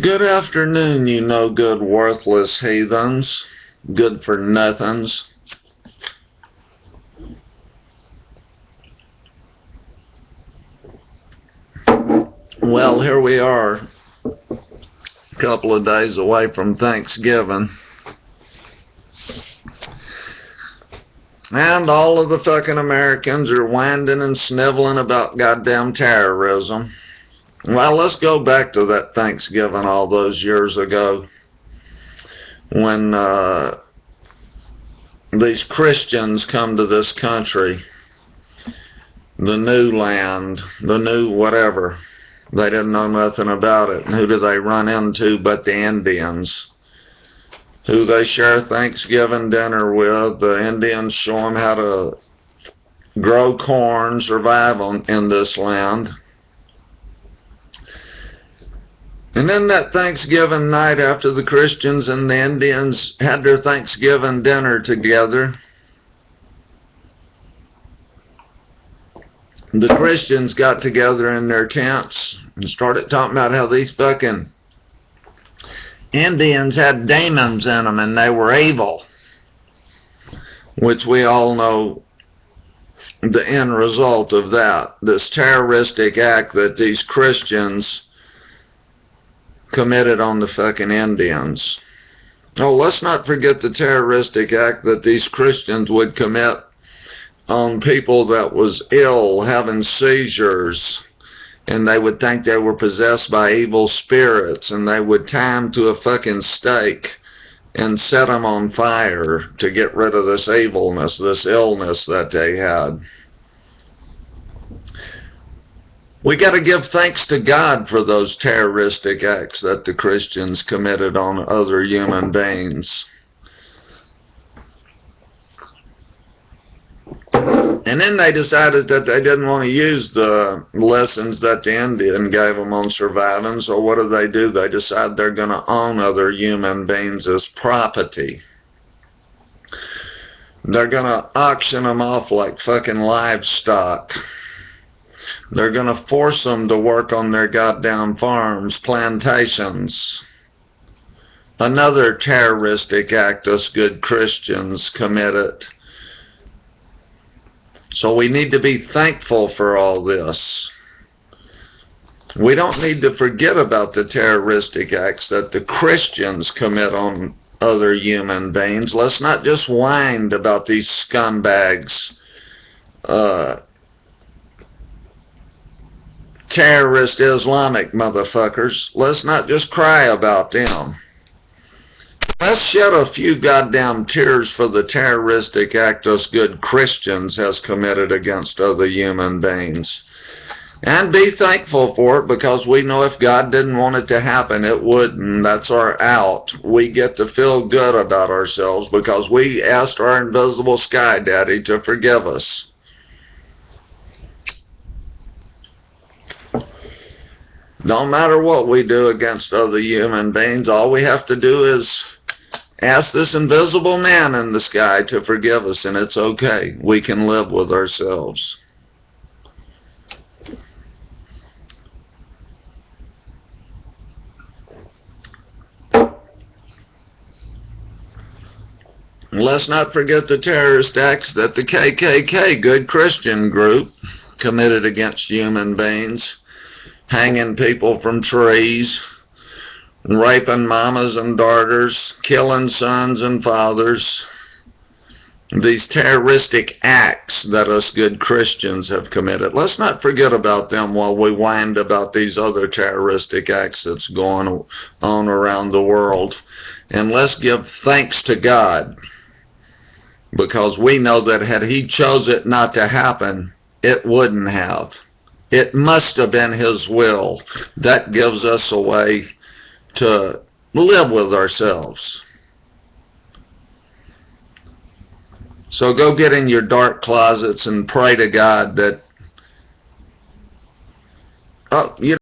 Good afternoon, you no good worthless heathens, good for nothings. Well, here we are, a couple of days away from Thanksgiving. And all of the fucking Americans are whining and sniveling about goddamn terrorism. Well, let's go back to that Thanksgiving all those years ago when these Christians come to this country, the new land, the new whatever. They didn't know nothing about it. And who do they run into but the Indians, who they share Thanksgiving dinner with. The Indians show them how to grow corn, survive in this land. And then that Thanksgiving night, after the Christians and the Indians had their Thanksgiving dinner together, the Christians got together in their tents and started talking about how these fucking Indians had demons in them and they were evil, which we all know the end result of that, this terroristic act that these Christians committed on the fucking Indians. Oh, let's not forget the terroristic act that these Christians would commit on people that was ill, having seizures, and they would think they were possessed by evil spirits, and they would tie them to a fucking stake and set them on fire to get rid of this evilness, this illness that they had. We got to give thanks to God for those terroristic acts that the Christians committed on other human beings. And then they decided that they didn't want to use the lessons that the Indian gave them on surviving, so what do? They decide they're going to own other human beings as property. They're going to auction them off like fucking livestock. They're going to force them to work on their goddamn farms, plantations. Another terroristic act us good Christians committed. So we need to be thankful for all this. We don't need to forget about the terroristic acts that the Christians commit on other human beings. Let's not just whine about these scumbags, terrorist Islamic motherfuckers. Let's not just cry about them. Let's shed a few goddamn tears for the terroristic act us good Christians has committed against other human beings. And be thankful for it, because we know if God didn't want it to happen, it wouldn't. That's our out. We get to feel good about ourselves because we asked our invisible sky daddy to forgive us. No matter what we do against other human beings, all we have to do is ask this invisible man in the sky to forgive us, and it's okay. We can live with ourselves. Let's not forget the terrorist acts that the KKK, good Christian group, committed against human beings. Hanging people from trees, raping mamas and daughters, killing sons and fathers. These terroristic acts that us good Christians have committed. Let's not forget about them while we whined about these other terroristic acts that's going on around the world. And let's give thanks to God, because we know that had He chose it not to happen, it wouldn't have. It must have been His will. That gives us a way to live with ourselves. So go get in your dark closets and pray to God that,